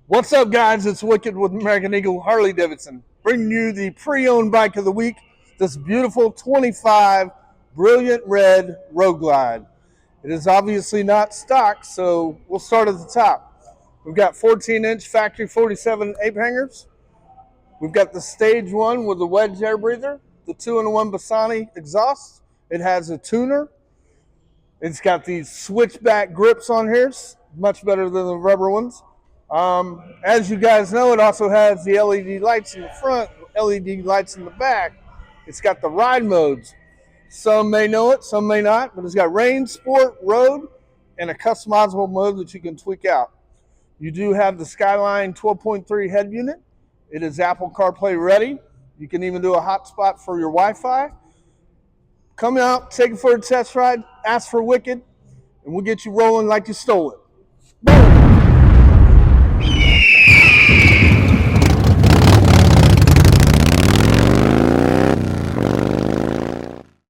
What's up, guys? It's Wiqed with American Eagle Harley-Davidson, bringing you the pre-owned bike of the week, this beautiful 25 Brilliant Red Road Glide. It is obviously not stock, so we'll start at the top. We've got 14-inch factory 47 ape hangers. We've got the stage one with the Wedge air breather, the 2-in-1 Bassani exhaust. It has a tuner. It's got these switchback grips on here, much better than the rubber ones. As you guys know, it also has the LED lights in the front, LED lights in the back. It's got the ride modes. Some may know it, some may not, but it's got rain, sport, road, and a customizable mode that you can tweak out. You do have the Skyline 12.3 head unit. It is Apple CarPlay ready. You can even do a hotspot for your Wi-Fi. Come out, take it for a test ride, ask for Wiqed, and we'll get you rolling like you stole it. Boom!